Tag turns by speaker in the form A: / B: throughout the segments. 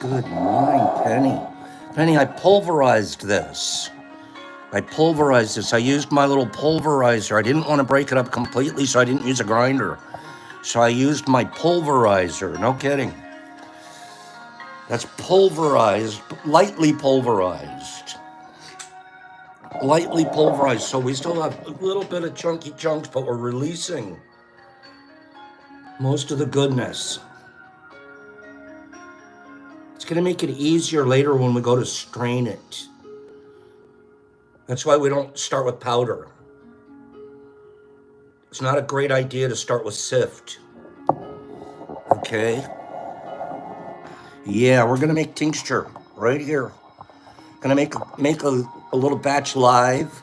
A: Good morning, Penny. Penny, I pulverized this. I used my little pulverizer. I didn't want to break it up completely, so I didn't use a grinder. So I used my pulverizer. No kidding. That's pulverized, lightly pulverized. Lightly pulverized. So we still have a little bit of chunky chunks, but we're releasing most of the goodness. It's going to make it easier later when we go to strain it. That's why we don't start with powder. It's not a great idea to start with sift. Okay? Yeah, we're going to make tincture right here. Going to make a little batch live.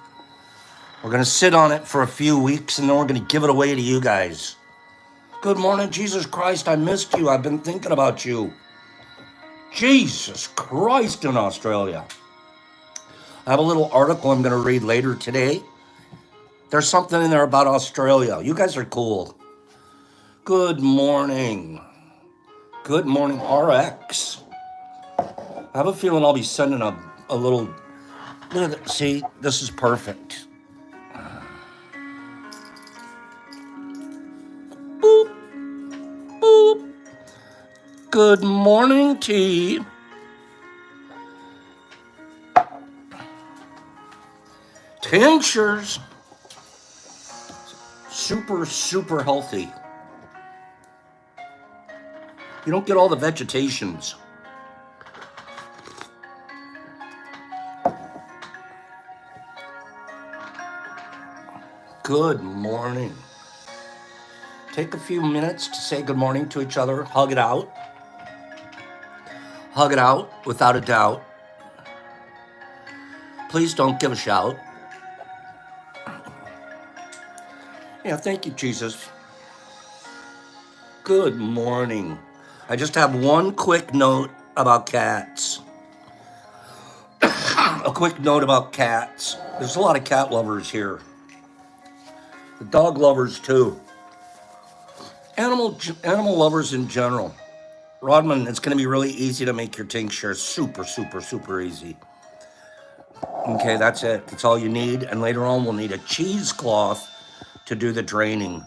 A: We're going to sit on it for a few weeks, and then we're going to give it away to you guys. Good morning, Jesus Christ. I missed you. I've been thinking about you. Jesus Christ in Australia. I have a little article I'm going to read later today. There's something in there about Australia. You guys are cool. Good morning. Good morning, RX. I have a feeling I'll be sending a little... Look at that. See, this is perfect. Boop. Boop. Good morning, T. Tinctures. Super, super healthy. You don't get all the vegetations. Good morning. Take a few minutes to say good morning to each other. Hug it out. Hug it out without a doubt. Please don't give a shout. Yeah, thank you, Jesus. Good morning. I just have one quick note about cats. A quick note about cats. There's a lot of cat lovers here. The dog lovers too. Animal lovers in general. Rodman, it's going to be really easy to make your tincture. Super, super, super easy. Okay, that's it. That's all you need. And later on, we'll need a cheesecloth to do the draining.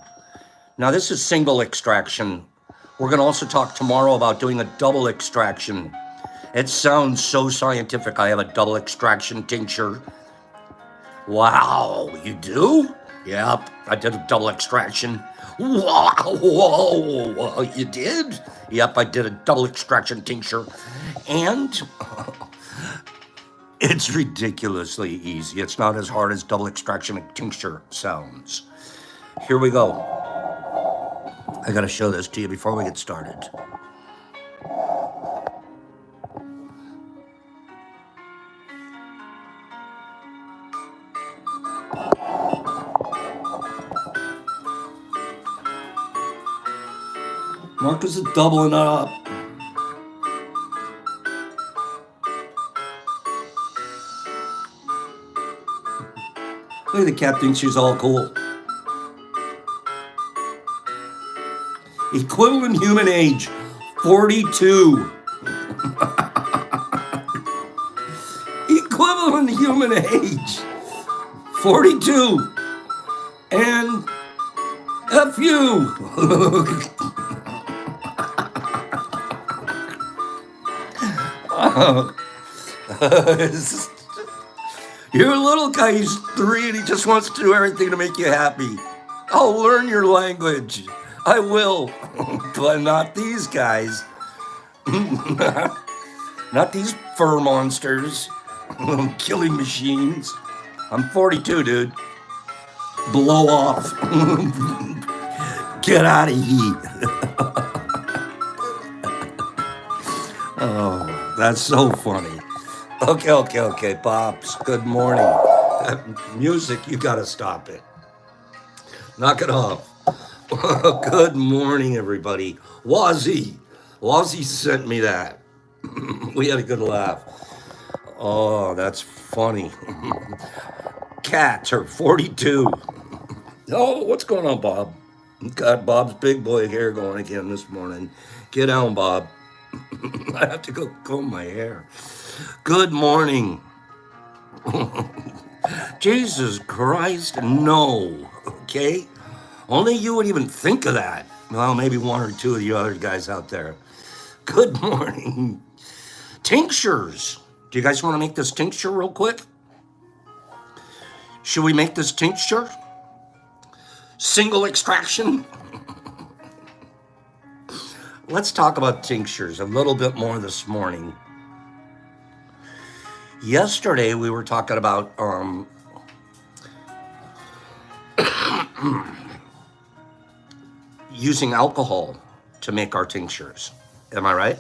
A: Now, this is single extraction. We're going to also talk tomorrow about doing a double extraction. It sounds so scientific. I have a double extraction tincture. Wow, you do? Yep, I did a double extraction. Wow, whoa, you did? Yep, I did a double extraction tincture. And it's ridiculously easy. It's not as hard as double extraction tincture sounds. Here we go. I gotta show this to you before we get started. Marcus is doubling up. Look at the cat, thinks she's all cool. Equivalent human age, 42. Equivalent human age, 42. And F you. Your little guy, he's 3 and he just wants to do everything to make you happy. I'll learn your language. I will. But not these guys. Not these fur monsters. Killing machines. I'm 42, dude. Blow off. Get out of here. Oh, that's so funny. Okay, Pops. Good morning. That music, you gotta stop it. Knock it off. Good morning, everybody. Wazzy sent me that. We had a good laugh. Oh, that's funny. Cats are 42. Oh, what's going on, Bob? Got Bob's big boy hair going again this morning. Get down, Bob. I have to go comb my hair. Good morning. Jesus Christ, no. Okay? Only you would even think of that. Well, maybe one or two of you other guys out there. Good morning. Tinctures. Do you guys want to make this tincture real quick? Should we make this tincture? Single extraction? Let's talk about tinctures a little bit more this morning. Yesterday we were talking about using alcohol to make our tinctures. Am I right?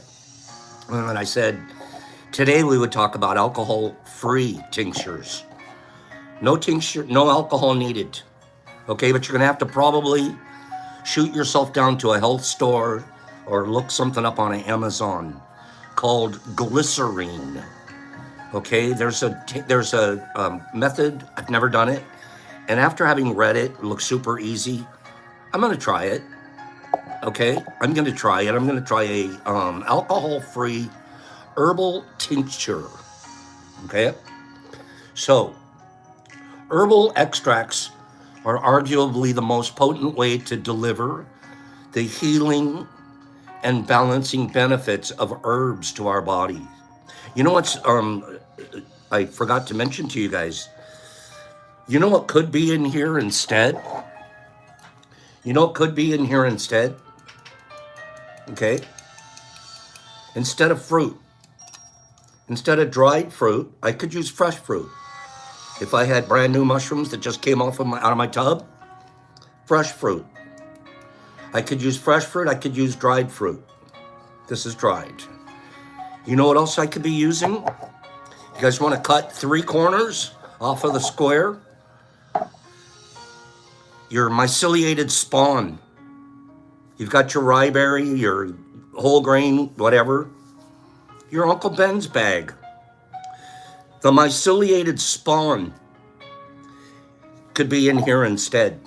A: And I said today we would talk about alcohol-free tinctures. No tincture, no alcohol needed. Okay, but you're gonna have to probably shoot yourself down to a health store or look something up on Amazon called Glycerin. Okay, there's a method. I've never done it, and after having read it, it looks super easy. I'm gonna try it. Okay, I'm gonna try it. I'm gonna try a alcohol-free herbal tincture. Okay, so herbal extracts are arguably the most potent way to deliver the healing and balancing benefits of herbs to our body. You know what's I forgot to mention to you guys. You know what could be in here instead? You know what could be in here instead? Okay? Instead of fruit, instead of dried fruit, I could use fresh fruit. If I had brand new mushrooms that just came off of out of my tub, fresh fruit. I could use fresh fruit, I could use dried fruit. This is dried. You know what else I could be using? You guys want to cut 3 corners off of the square? Your myceliated spawn. You've got your rye berry, your whole grain, whatever. Your Uncle Ben's bag. The myceliated spawn could be in here instead.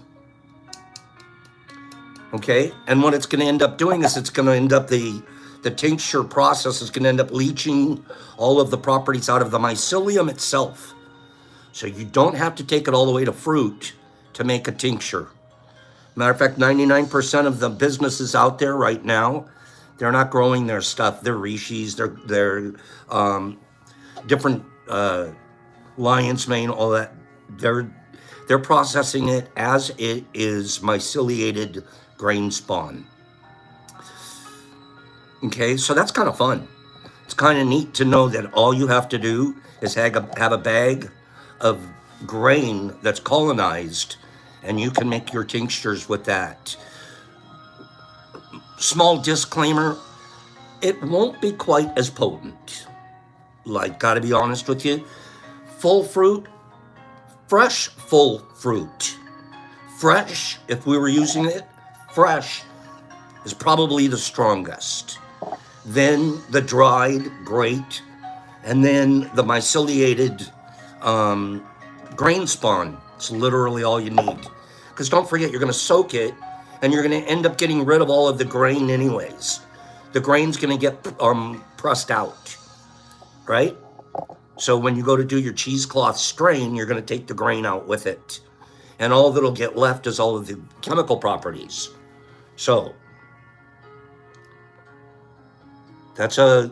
A: Okay? And what it's going to end up doing is it's going to end up the tincture process is going to end up leaching all of the properties out of the mycelium itself. So you don't have to take it all the way to fruit to make a tincture. Matter of fact, 99% of the businesses out there right now, they're not growing their stuff. They're rishis, they're different lion's mane, all that. They're processing it as it is myceliated grain spawn. Okay, so that's kind of fun. It's kind of neat to know that all you have to do is have a bag of grain that's colonized, and you can make your tinctures with that. Small disclaimer, it won't be quite as potent. Like, gotta be honest with you. Full fruit, fresh full fruit. Fresh, if we were using it, fresh is probably the strongest. Then the dried, great. And then the myceliated grain spawn. It's literally all you need. Because don't forget, you're going to soak it, and you're going to end up getting rid of all of the grain anyways. The grain's going to get pressed out, right? So when you go to do your cheesecloth strain, you're going to take the grain out with it. And all that'll get left is all of the chemical properties. So that's a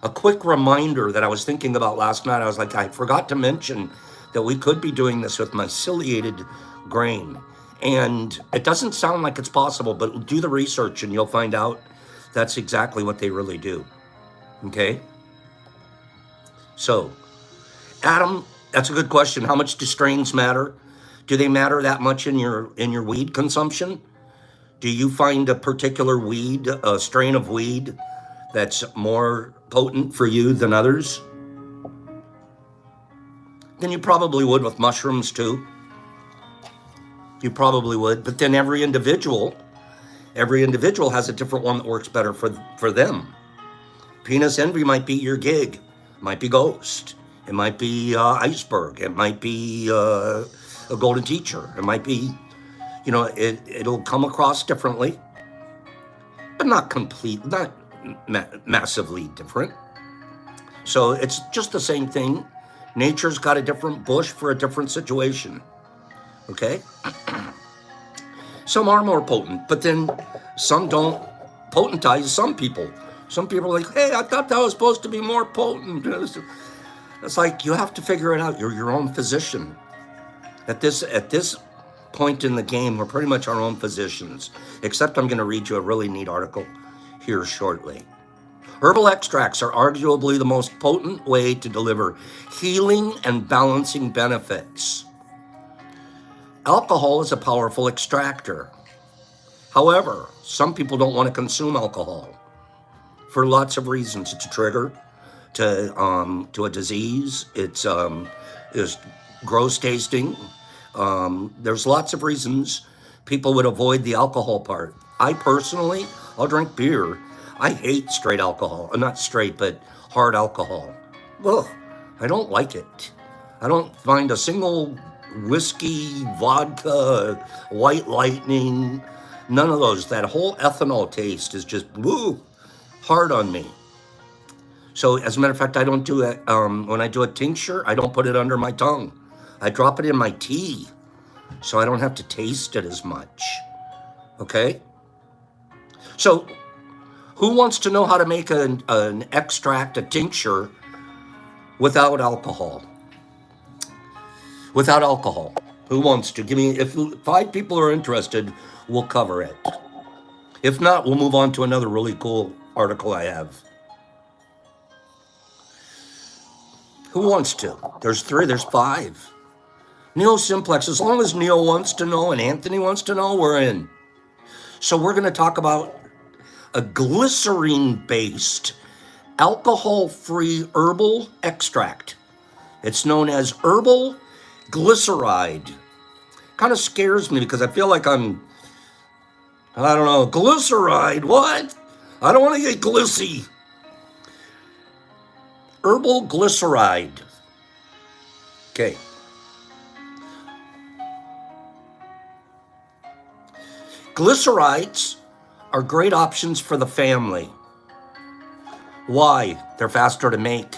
A: quick reminder that I was thinking about last night. I was like, I forgot to mention that we could be doing this with myceliated grain. And it doesn't sound like it's possible, but do the research and you'll find out that's exactly what they really do. Okay? So, Adam, that's a good question. How much do strains matter? Do they matter that much in your weed consumption? Do you find a particular weed, a strain of weed that's more potent for you than others? Then you probably would with mushrooms too. You probably would, but then every individual has a different one that works better for them. Penis envy might be your gig, might be ghost, it might be iceberg, it might be a golden teacher, it might be, it'll come across differently, but not complete, not massively different. So it's just the same thing. Nature's got a different bush for a different situation. Okay? Some are more potent, but then some don't potentize some people. Some people are like, hey, I thought that was supposed to be more potent. It's like you have to figure it out. You're your own physician. At this point in the game, we're pretty much our own physicians. Except I'm going to read you a really neat article here shortly. Herbal extracts are arguably the most potent way to deliver healing and balancing benefits. Alcohol is a powerful extractor. However, some people don't want to consume alcohol for lots of reasons. It's a trigger to a disease. It's gross tasting. There's lots of reasons people would avoid the alcohol part. I personally, I'll drink beer. I hate straight alcohol. Not straight, but hard alcohol. Ugh, I don't like it. I don't find a single whiskey, vodka, white lightning, none of those. That whole ethanol taste is just hard on me. So as a matter of fact, I don't do it. When I do a tincture, I don't put it under my tongue. I drop it in my tea so I don't have to taste it as much. Okay? So who wants to know how to make an extract, a tincture, without alcohol? Without alcohol. Who wants to? Give me, if 5 people are interested, we'll cover it. If not, we'll move on to another really cool article I have. Who wants to? There's 3, there's 5. Neo Simplex, as long as Neo wants to know and Anthony wants to know, we're in. So we're going to talk about a glycerin-based, alcohol-free herbal extract. It's known as herbal glyceride. Kind of scares me because I feel like I don't know, glyceride, what? I don't want to get glissy. Herbal glyceride. Okay. Glycerides are great options for the family. Why? They're faster to make.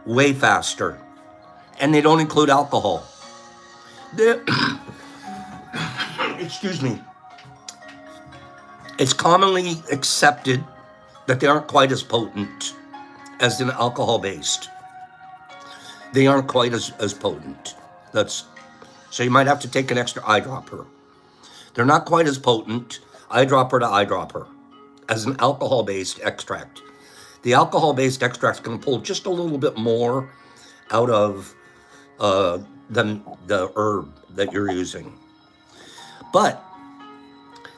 A: Way faster. And they don't include alcohol. Excuse me. It's commonly accepted that they aren't quite as potent as an alcohol-based. They aren't quite as potent. So you might have to take an extra eyedropper. They're not quite as potent, eyedropper to eyedropper, as an alcohol-based extract. The alcohol-based extract is going to pull just a little bit more out of than the herb that you're using. But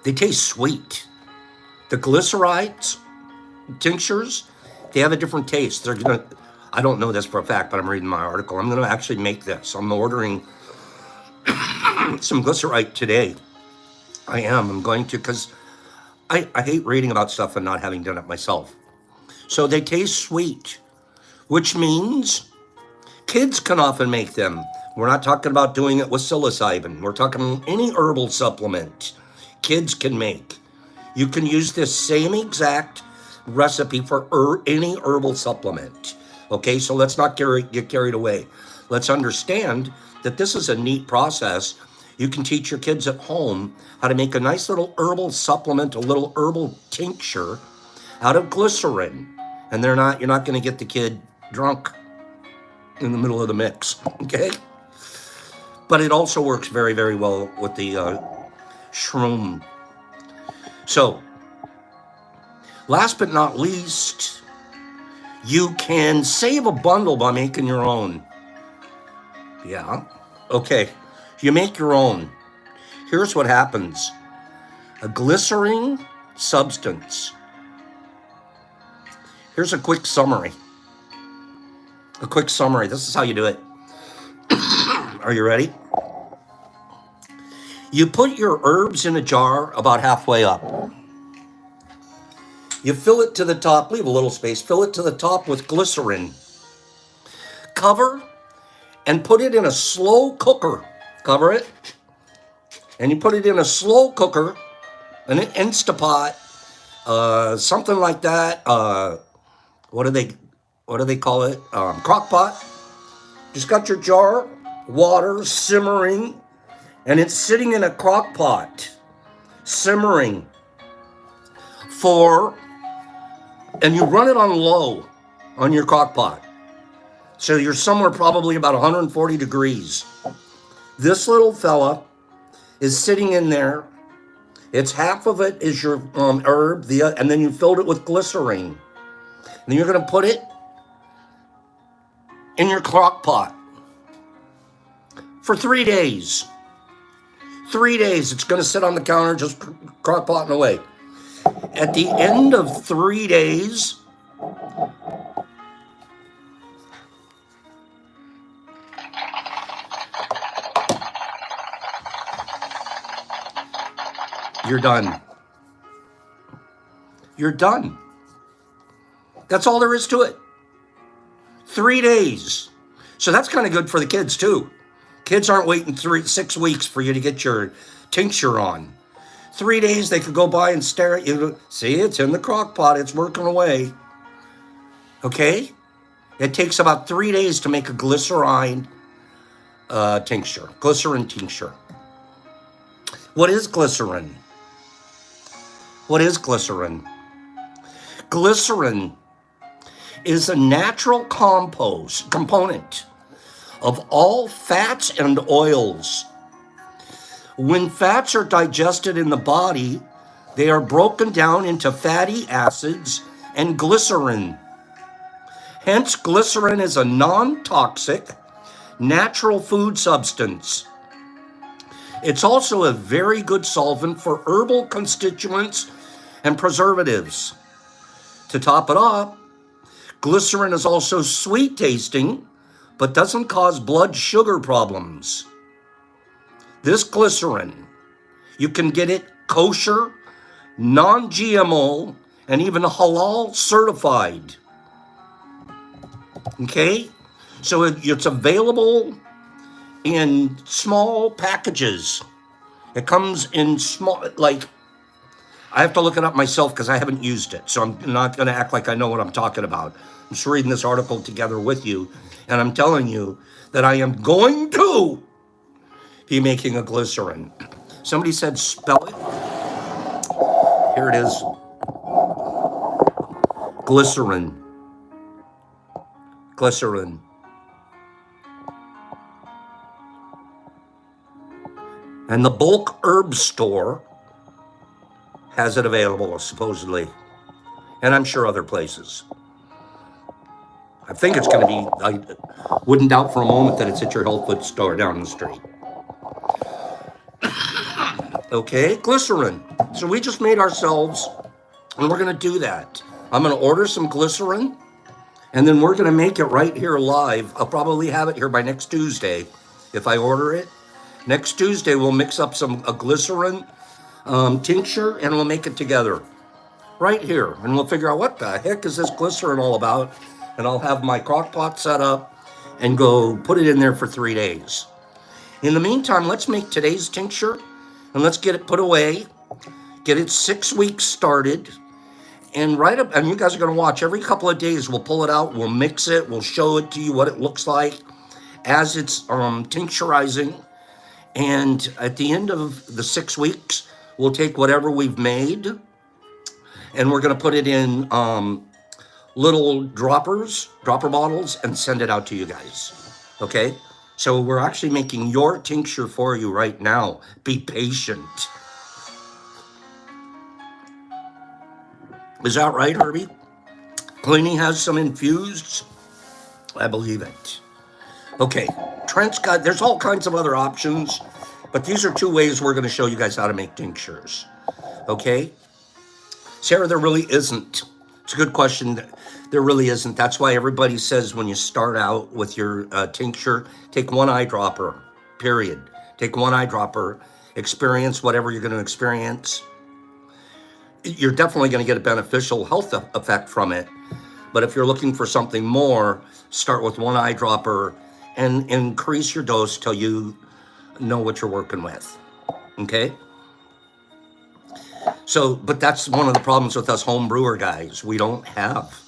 A: they taste sweet. The glycerides, tinctures, they have a different taste. I don't know this for a fact, but I'm reading my article. I'm going to actually make this. I'm ordering some glyceride today. I'm going to, because I hate reading about stuff and not having done it myself. So they taste sweet, which means kids can often make them. We're not talking about doing it with psilocybin. We're talking any herbal supplement kids can make. You can use this same exact recipe for any herbal supplement. Okay, so let's not get carried away. Let's understand that this is a neat process. You can teach your kids at home how to make a nice little herbal supplement, a little herbal tincture out of glycerin. And you're not going to get the kid drunk in the middle of the mix, okay? But it also works very, very well with the shroom. So, last but not least, you can save a bundle by making your own. Yeah, okay. You make your own. Here's what happens. A glycerin substance. Here's a quick summary. This is how you do it. Are you ready? You put your herbs in a jar about halfway up. You fill it to the top, leave a little space, fill it to the top with glycerin. Cover and put it in a slow cooker. Cover it. And you put it in a slow cooker, an Instapot, something like that. What do they call it? Crock pot. Just got your jar, water simmering, and it's sitting in a crock pot, simmering for, and you run it on low on your crock pot. So you're somewhere probably about 140 degrees. This little fella is sitting in there. It's half of it is your herb, and then you filled it with glycerin. And you're going to put it in your crock pot for 3 days. 3 days. It's going to sit on the counter, just crock potting away. At the end of 3 days, you're done. You're done. That's all there is to it. 3 days. So that's kind of good for the kids too. Kids aren't waiting 6 weeks for you to get your tincture on. 3 days they could go by and stare at you. See, it's in the crock pot. It's working away. Okay? It takes about 3 days to make a glycerin tincture. Glycerin tincture. What is glycerin? What is glycerin? Glycerin is a natural component of all fats and oils. When fats are digested in the body, they are broken down into fatty acids and glycerin. Hence, glycerin is a non-toxic, natural food substance. It's also a very good solvent for herbal constituents and preservatives. To top it off, glycerin is also sweet tasting, but doesn't cause blood sugar problems. This glycerin, you can get it kosher, non-GMO, and even halal certified. Okay? So it's available in small packages. It comes in small, like, I have to look it up myself because I haven't used it. So I'm not going to act like I know what I'm talking about. I'm just reading this article together with you. And I'm telling you that I am going to be making a glycerin. Somebody said spell it. Here it is. Glycerin. Glycerin. And the bulk herb store has it available, supposedly. And I'm sure other places. I think it's going to be, I wouldn't doubt for a moment that it's at your health food store down the street. Okay, glycerin. So we just made ourselves, and we're going to do that. I'm going to order some glycerin, and then we're going to make it right here live. I'll probably have it here by next Tuesday if I order it. Next Tuesday, we'll mix up a glycerin tincture, and we'll make it together right here. And we'll figure out what the heck is this glycerin all about. And I'll have my crock pot set up and go put it in there for 3 days. In the meantime, let's make today's tincture, and let's get it put away, get it 6 weeks started, and and you guys are going to watch every couple of days. We'll pull it out, we'll mix it, we'll show it to you what it looks like as it's tincturizing. And at the end of the 6 weeks, we'll take whatever we've made, and we're going to put it in little dropper bottles, and send it out to you guys. Okay? So we're actually making your tincture for you right now. Be patient. Is that right, Herbie? Cleaning has some infused? I believe it. Okay, Trent's got, there's all kinds of other options, but these are 2 ways we're going to show you guys how to make tinctures. Okay? Sarah, there really isn't. It's a good question. There really isn't. That's why everybody says when you start out with your tincture, take 1 eyedropper, period. Take 1 eyedropper, experience whatever you're going to experience. You're definitely going to get a beneficial health effect from it. But if you're looking for something more, start with 1 eyedropper and increase your dose till you know what you're working with. Okay? So, but that's one of the problems with us home brewer guys. We don't have.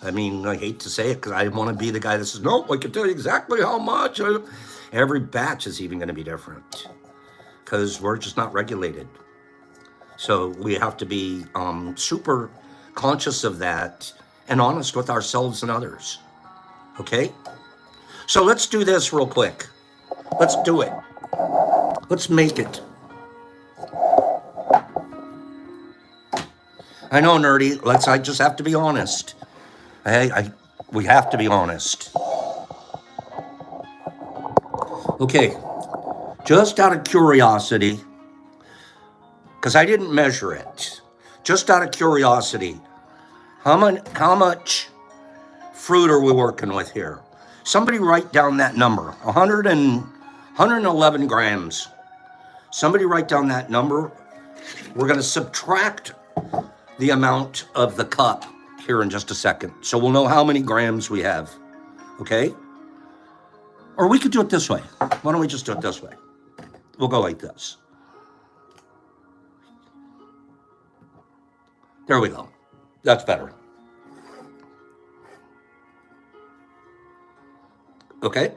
A: I mean, I hate to say it because I want to be the guy that says, no, I can tell you exactly how much. Every batch is even going to be different because we're just not regulated. So we have to be super conscious of that and honest with ourselves and others. Okay? So let's do this real quick. Let's do it. Let's make it. I know, nerdy. I just have to be honest. We have to be honest. Okay. Just out of curiosity, because I didn't measure it. Just out of curiosity, how much fruit are we working with here? Somebody write down that number. 111 grams. Somebody write down that number. We're going to subtract the amount of the cup here in just a second. So we'll know how many grams we have. Okay? Or we could do it this way. Why don't we just do it this way? We'll go like this. There we go. That's better. Okay?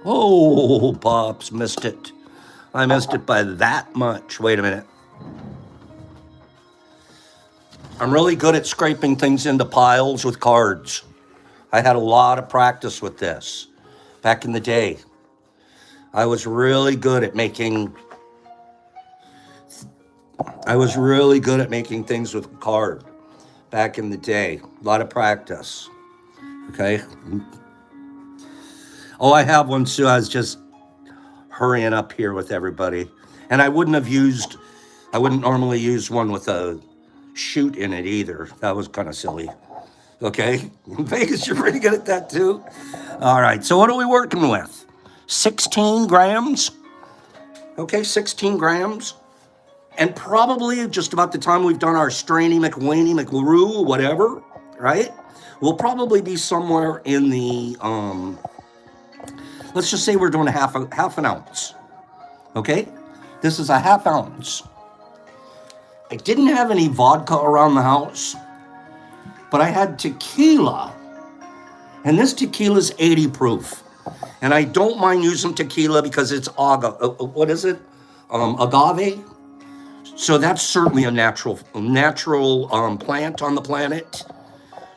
A: Oh, Pops, missed it. I missed it by that much. Wait a minute. I'm really good at scraping things into piles with cards. I had a lot of practice with this back in the day. I was really good at making things with card back in the day. A lot of practice. Okay. Oh, I have one too. I was just hurrying up here with everybody. And I wouldn't normally use one with a chute in it either. That was kind of silly. Okay. Vegas, you're pretty good at that too. All right. So what are we working with? 16 grams. Okay. 16 grams. And probably just about the time we've done our Strainy McWaney McLaroo, whatever, right? We'll probably be somewhere in the, let's just say we're doing half an ounce. Okay? This is a half ounce. I didn't have any vodka around the house, but I had tequila. And this tequila is 80 proof. And I don't mind using tequila because it's what is it? Agave. So that's certainly a natural plant on the planet.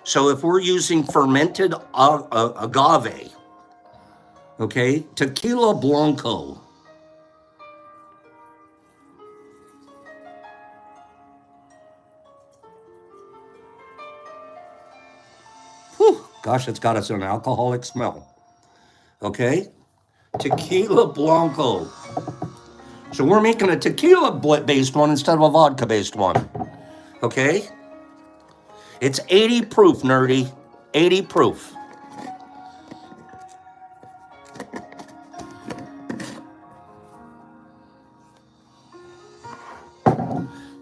A: So if we're using fermented agave, okay, tequila blanco. Whew, gosh, it's got us an alcoholic smell. Okay, tequila blanco. So we're making a tequila-based one instead of a vodka-based one. Okay? It's 80 proof, nerdy. 80 proof.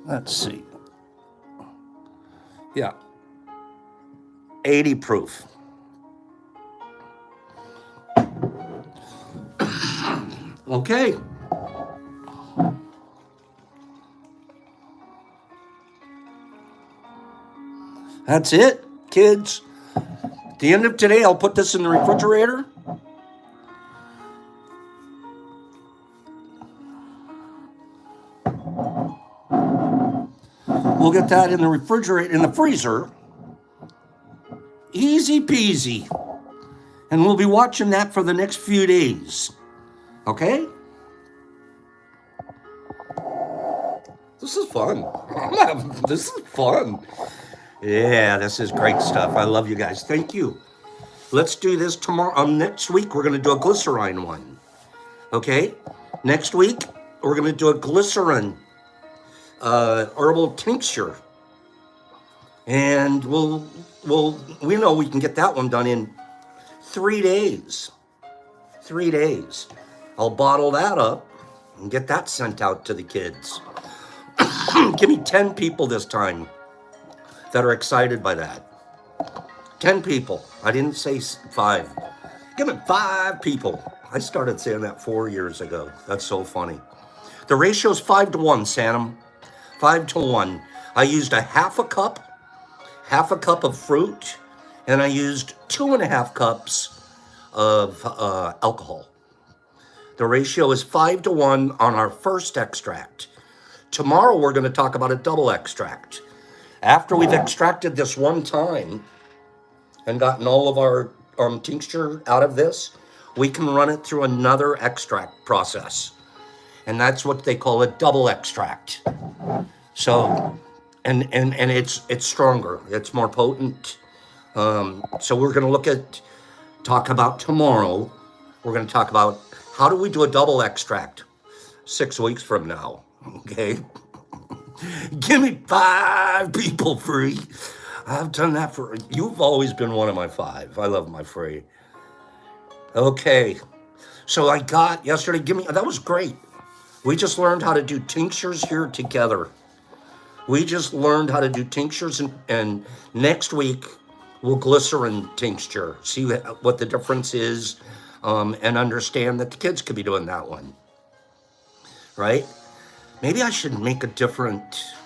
A: Let's see. Yeah. 80 proof. Okay. That's it, kids. At the end of today, I'll put this in the refrigerator. We'll get that in the refrigerator, in the freezer. Easy peasy. And we'll be watching that for the next few days. Okay? This is fun. This is fun. Yeah, this is great stuff. I love you guys. Thank you. Let's do this tomorrow. Next week, we're going to do a glycerin one. Okay? Next week, we're going to do a glycerin herbal tincture. And we know we can get that one done in 3 days. 3 days. I'll bottle that up and get that sent out to the kids. Give me 10 people this time that are excited by that. 10 people. I didn't say 5. Give it 5 people. I started saying that 4 years ago. That's so funny. The ratio is 5 to 1, Sanam. 5 to 1. I used a half a cup of fruit, and I used 2.5 cups of alcohol. The ratio is 5 to 1 on our first extract. Tomorrow we're going to talk about a double extract. After we've extracted this one time and gotten all of our tincture out of this, we can run it through another extract process. And that's what they call a double extract. So, and it's stronger. It's more potent. So we're going to talk about tomorrow. We're going to talk about how do we do a double extract 6 weeks from now. Okay. Give me 5 people free. I've done that you've always been one of my 5. I love my free. Okay. So I got yesterday, that was great. We just learned how to do tinctures here together. We just learned how to do tinctures, and next week we'll glycerin tincture, see what the difference is, and understand that the kids could be doing that one, right? Maybe I should make a different,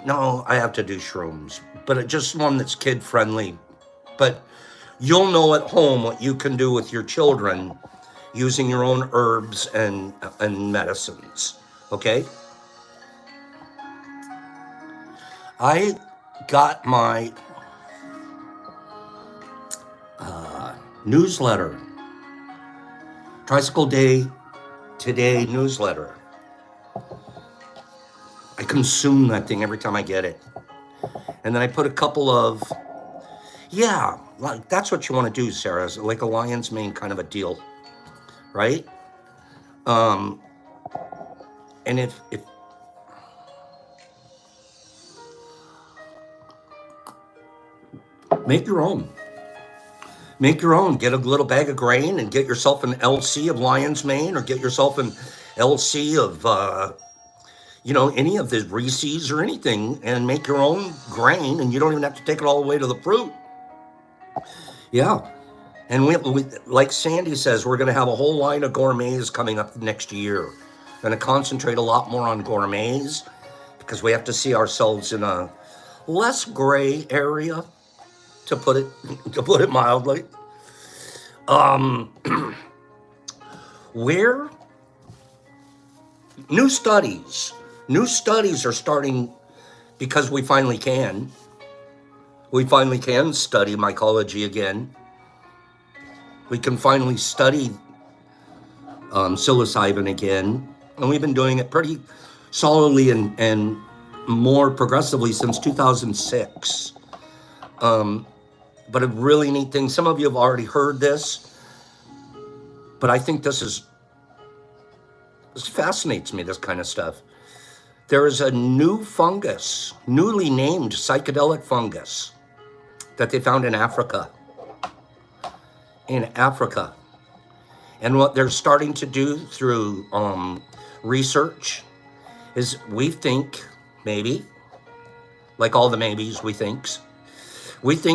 A: no, I have to do shrooms, but just one that's kid friendly. But you'll know at home what you can do with your children using your own herbs and medicines, okay? I got my newsletter, Tricycle Day Today newsletter. I consume that thing every time I get it. And then I put a couple of, like that's what you want to do, Sarah, is like a lion's mane kind of a deal, right? And if make your own. Make your own. Get a little bag of grain and get yourself an LC of lion's mane, or get yourself an LC of, any of the Reese's or anything, and make your own grain, and you don't even have to take it all the way to the fruit. Yeah. And we like Sandy says, we're going to have a whole line of gourmets coming up next year. Going to concentrate a lot more on gourmets because we have to see ourselves in a less gray area, to put it mildly. Where new studies are starting, because we finally can study mycology again. We can finally study psilocybin again, and we've been doing it pretty solidly and more progressively since 2006. But a really neat thing, some of you have already heard this, but I think this fascinates me, this kind of stuff. There is a new fungus, newly named psychedelic fungus, that they found in Africa. And what they're starting to do through research is, we think, maybe, like all the maybes, we think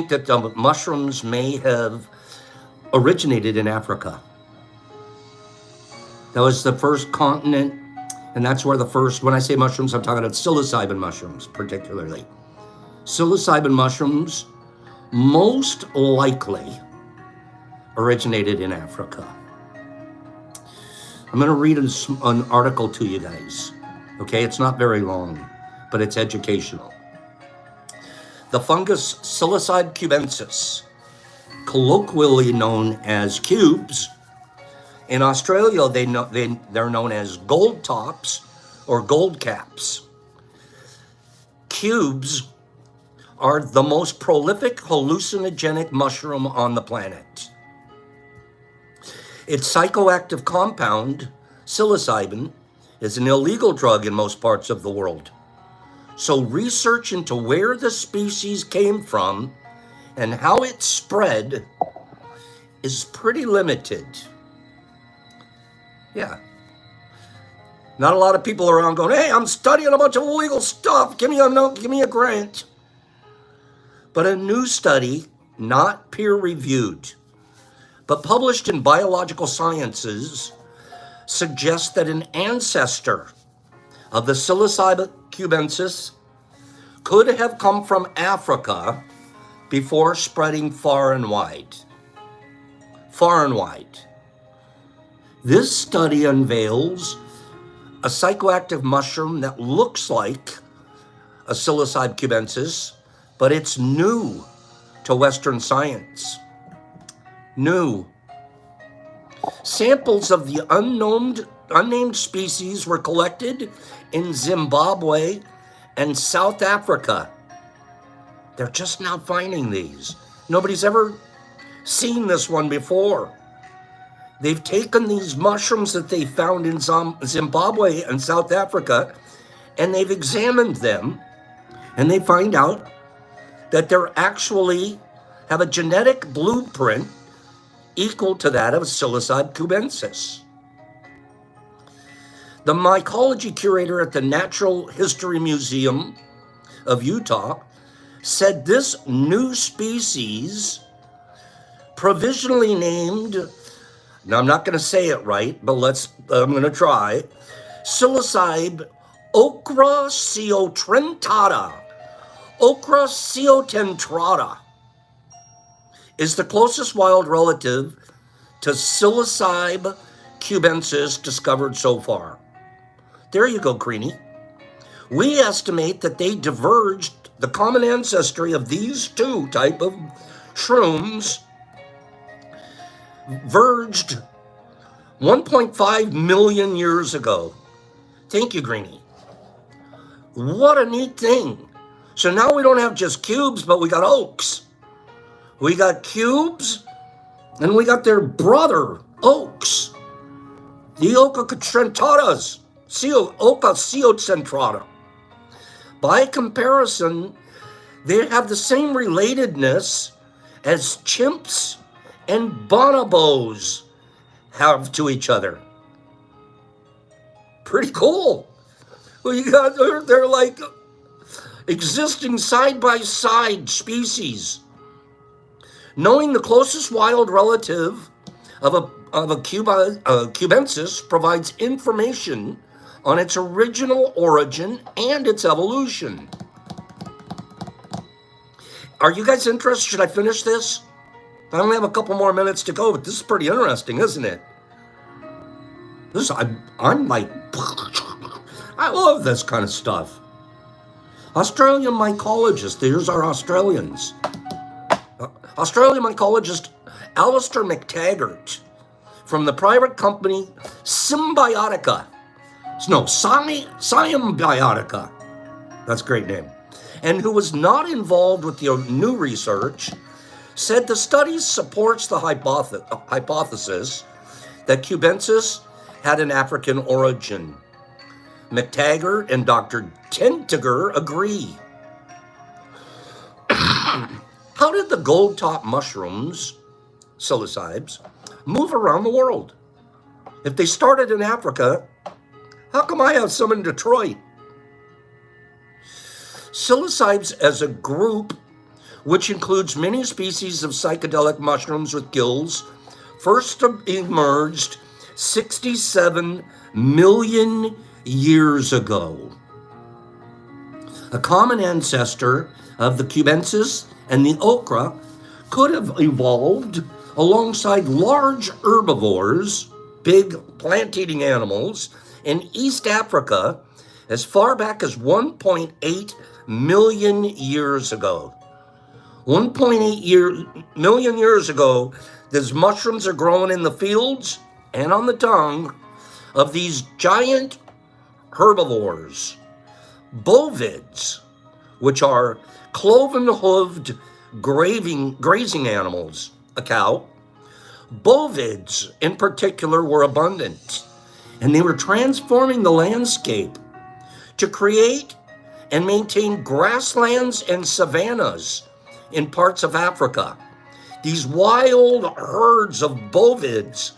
A: that the mushrooms may have originated in Africa. That was the first continent, and that's where when I say mushrooms, I'm talking about psilocybin mushrooms, particularly. Psilocybin mushrooms most likely originated in Africa. I'm going to read an article to you guys. Okay, it's not very long, but it's educational. The fungus Psilocybe cubensis, colloquially known as cubes. In Australia, they're known as gold tops or gold caps. Cubes are the most prolific hallucinogenic mushroom on the planet. Its psychoactive compound, psilocybin, is an illegal drug in most parts of the world. So research into where the species came from and how it spread is pretty limited. Yeah. Not a lot of people around going, hey, I'm studying a bunch of illegal stuff. Give me a grant. But a new study, not peer-reviewed, but published in Biological Sciences, suggests that an ancestor of the psilocybe cubensis could have come from Africa before spreading far and wide. Far and wide. This study unveils a psychoactive mushroom that looks like a psilocybe cubensis, but it's new to Western science. New. Samples of the unnamed species were collected in Zimbabwe and South Africa. They're just now finding these. Nobody's ever seen this one before. They've taken these mushrooms that they found in Zimbabwe and South Africa, and they've examined them, and they find out that they're actually have a genetic blueprint equal to that of psilocybe cubensis. The mycology curator at the Natural History Museum of Utah said this new species, provisionally named, now I'm not going to say it right, but I'm going to try, psilocybe ochraciotentrata, is the closest wild relative to psilocybe cubensis discovered so far. There you go, Greenie. We estimate that they diverged, the common ancestry of these two type of shrooms verged 1.5 million years ago. Thank you, Greenie. What a neat thing. So now we don't have just cubes, but we got oaks. We got cubes, and we got their brother, oaks. The Ochraciotentratas, Ochraciotentrata. By comparison, they have the same relatedness as chimps and bonobos have to each other. Pretty cool. Well, you got they're like existing side by side species. Knowing the closest wild relative of a cubensis provides information on its original origin and its evolution. Are you guys interested? Should I finish this? I only have a couple more minutes to go, but this is pretty interesting, isn't it? I'm like, I love this kind of stuff. Australian mycologist, here's our Australians. Australian mycologist Alistair McTaggart from the private company Symbiotica. Symbiotica. That's a great name. And who was not involved with the new research, said the study supports the hypothesis that cubensis had an African origin. McTaggart and Dr. Tincture agree. How did the gold-top mushrooms, psilocybes, move around the world? If they started in Africa, how come I have some in Detroit? Psilocybes as a group, which includes many species of psychedelic mushrooms with gills, first emerged 67 million years ago. A common ancestor of the cubensis and the ochra could have evolved alongside large herbivores, big plant-eating animals, in East Africa as far back as 1.8 million years ago. 1.8 million years ago, these mushrooms are growing in the fields and on the tongue of these giant herbivores. Bovids, which are cloven-hooved grazing animals, a cow. Bovids, in particular, were abundant, and they were transforming the landscape to create and maintain grasslands and savannas in parts of Africa. These wild herds of bovids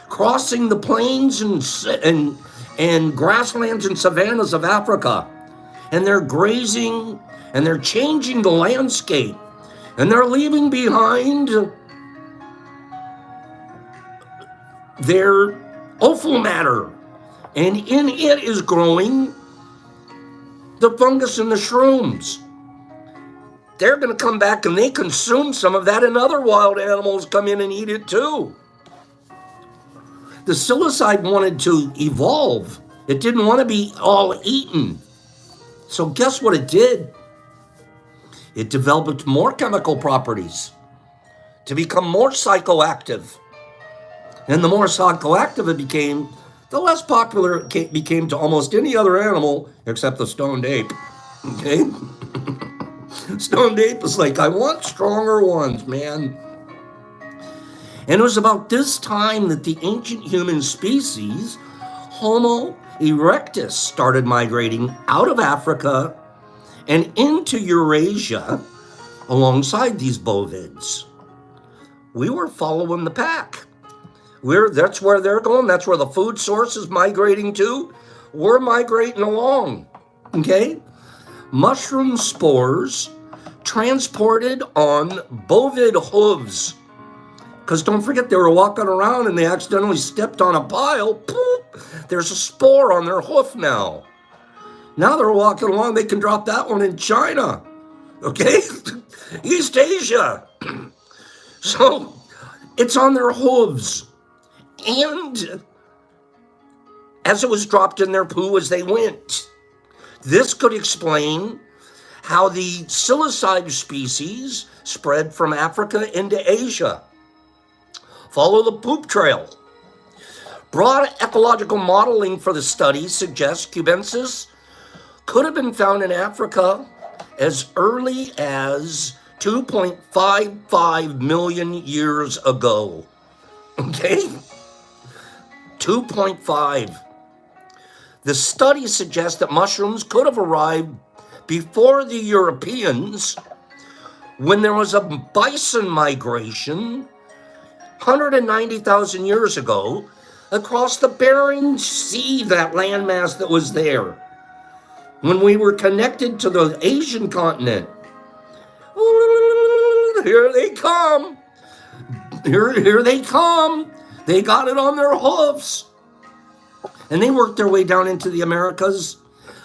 A: crossing the plains and grasslands and savannas of Africa, and they're grazing and they're changing the landscape And they're leaving behind their offal matter. And in it is growing the fungus and the shrooms. They're going to come back and they consume some of that, and other wild animals come in and eat it too. The psilocybe wanted to evolve. It didn't want to be all eaten. So guess what it did? It developed more chemical properties to become more psychoactive. And the more psychoactive it became, the less popular it became to almost any other animal except the stoned ape. Okay? Stoned ape is like, I want stronger ones, man. And it was about this time that the ancient human species, Homo erectus, started migrating out of Africa and into Eurasia alongside these bovids. We were following the pack. That's where they're going. That's where the food source is migrating to. We're migrating along, okay? Mushroom spores transported on bovid hooves. Because don't forget, they were walking around and they accidentally stepped on a pile. Poop, there's a spore on their hoof now. Now they're walking along, they can drop that one in China, okay? East Asia. So it's on their hooves. And as it was dropped in their poo as they went. This could explain how the psilocybe species spread from Africa into Asia. Follow the poop trail. Broad ecological modeling for the study suggests cubensis could have been found in Africa as early as 2.55 million years ago. Okay? 2.5. The study suggests that mushrooms could have arrived before the Europeans when there was a bison migration 190,000 years ago across the Bering Sea, that landmass that was there, when we were connected to the Asian continent. Here they come. Here they come. They got it on their hoofs. And they worked their way down into the Americas.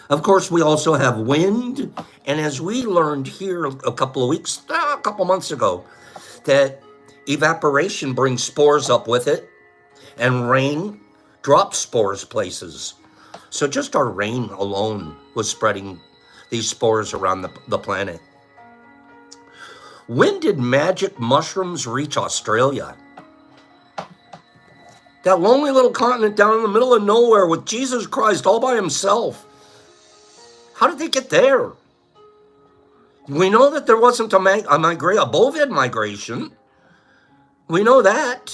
A: Of course, we also have wind. And as we learned here a couple months ago, that evaporation brings spores up with it, and rain drops spores places. So just our rain alone was spreading these spores around the planet. When did magic mushrooms reach Australia? That lonely little continent down in the middle of nowhere with Jesus Christ all by himself. How did they get there? We know that there wasn't a bovid migration. We know that.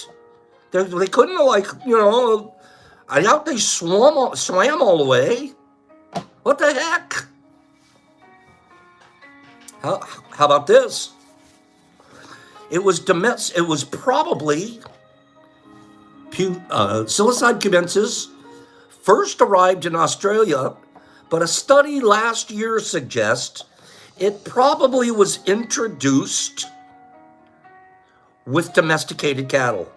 A: They couldn't have, I doubt they swam all the way. What the heck? How about this? It was probably psilocybe cubensis first arrived in Australia, but a study last year suggests it probably was introduced with domesticated cattle.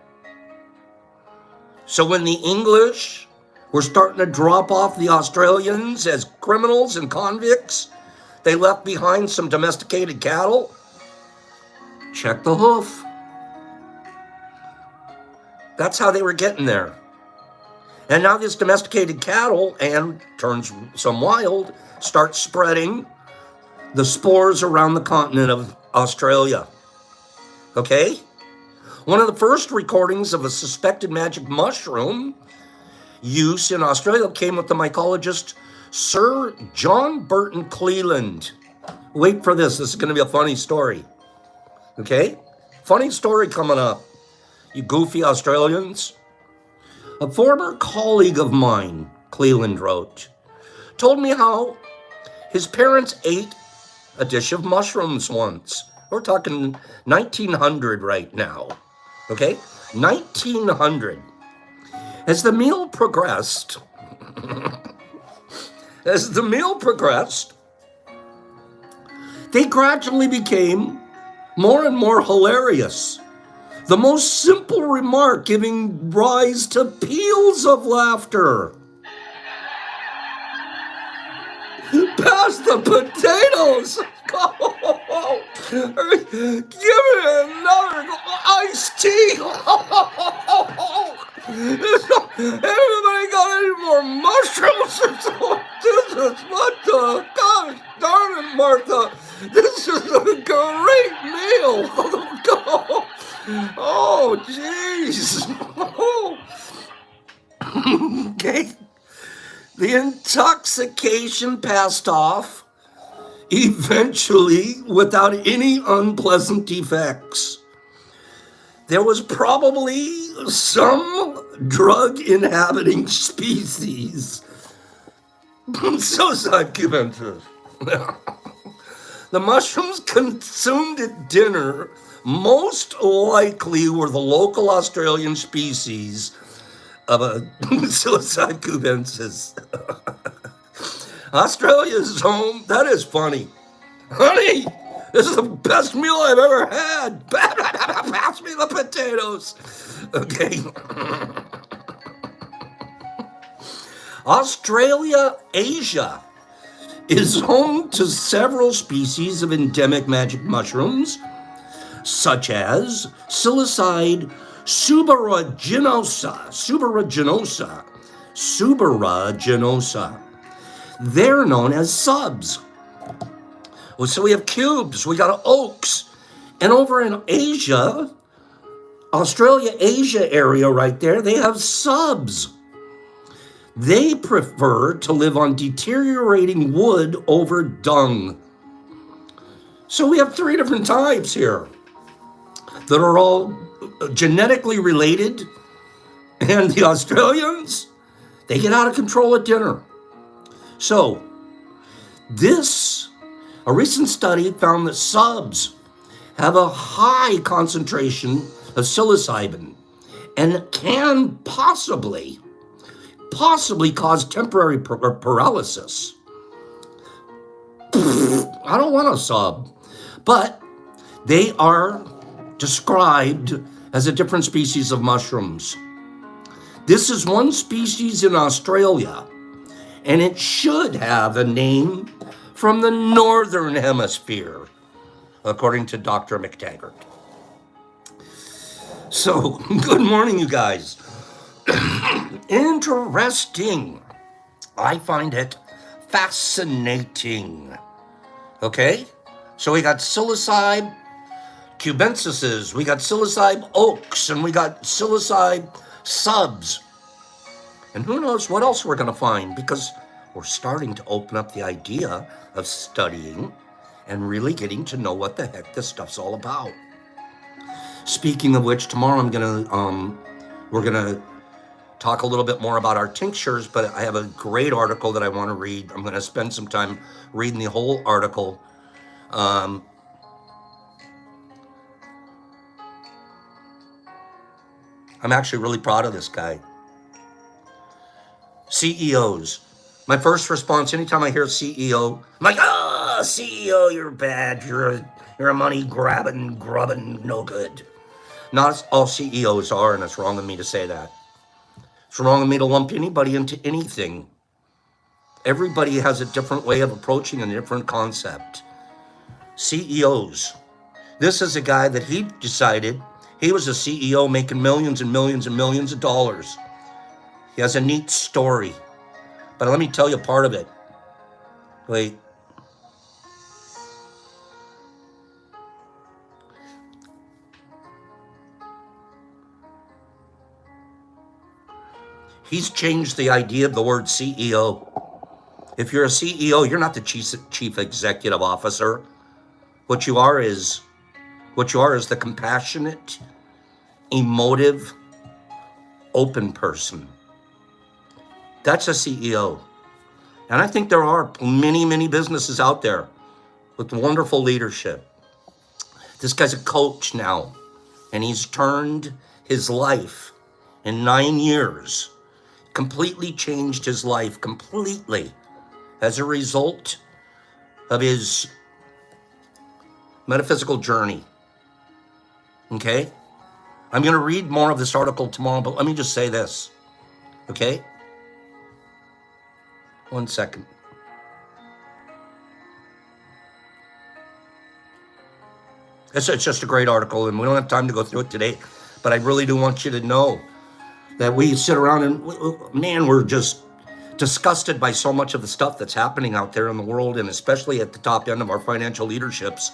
A: So when the English were starting to drop off the Australians as criminals and convicts, they left behind some domesticated cattle. Check the hoof. That's how they were getting there. And now this domesticated cattle, and turns some wild, starts spreading the spores around the continent of Australia. Okay? One of the first recordings of a suspected magic mushroom use in Australia came with the mycologist Sir John Burton Cleland. Wait for this. This is going to be a funny story. Okay? Funny story coming up. You goofy Australians. A former colleague of mine, Cleland wrote, told me how his parents ate a dish of mushrooms once. We're talking 1900 right now. Okay? 1900. As the meal progressed, they gradually became more and more hilarious. The most simple remark giving rise to peals of laughter. Pass the potatoes. Give me another iced tea. Anybody got any more mushrooms or something? This is what the gosh darn it, Martha. This is a great meal. Oh, jeez. Okay. The intoxication passed off, eventually without any unpleasant effects. There was probably some drug-inhabiting species. Suicide cubensis. The mushrooms consumed at dinner most likely were the local Australian species of a suicide cubensis. Australia is home. That is funny. Honey, this is the best meal I've ever had. Pass me the potatoes. Okay. Australia, Asia is home to several species of endemic magic mushrooms, such as psilocybe suberuginosa. They're known as subs. Well, so we have cubes, we got oaks, and over in Asia, Australia, Asia area right there, they have subs. They prefer to live on deteriorating wood over dung. So we have 3 different types here that are all genetically related, and the Australians, they get out of control at dinner. So a recent study found that subs have a high concentration of psilocybin and can possibly cause temporary paralysis. I don't want a sub, but they are described as a different species of mushrooms. This is one species in Australia, and it should have a name from the northern hemisphere, according to Dr. McTaggart. So, good morning, you guys. Interesting. I find it fascinating. Okay? So we got psilocybe cubensis, we got psilocybe oaks, and we got psilocybe subs. And who knows what else we're going to find, because we're starting to open up the idea of studying and really getting to know what the heck this stuff's all about. Speaking of which, tomorrow we're gonna talk a little bit more about our tinctures, but I have a great article that I want to read. I'm going to spend some time reading the whole article. I'm actually really proud of this guy. CEOs. My first response, anytime I hear CEO, I'm like, CEO, you're bad. You're a money grabbing, grubbing, no good. Not all CEOs are, and it's wrong of me to say that. It's wrong of me to lump anybody into anything. Everybody has a different way of approaching a different concept. CEOs. This is a guy that he decided he was a CEO making millions and millions and millions of dollars. He has a neat story. But let me tell you part of it. Wait. He's changed the idea of the word CEO. If you're a CEO, you're not the chief executive officer. What you are is the compassionate, emotive, open person. That's a CEO. And I think there are many, many businesses out there with wonderful leadership. This guy's a coach now, and he's turned his life in 9 years, completely changed his life completely as a result of his metaphysical journey. Okay? I'm going to read more of this article tomorrow, but let me just say this. Okay? 1 second. It's just a great article, and we don't have time to go through it today, but I really do want you to know that we sit around and, man, we're just disgusted by so much of the stuff that's happening out there in the world, and especially at the top end of our financial leaderships.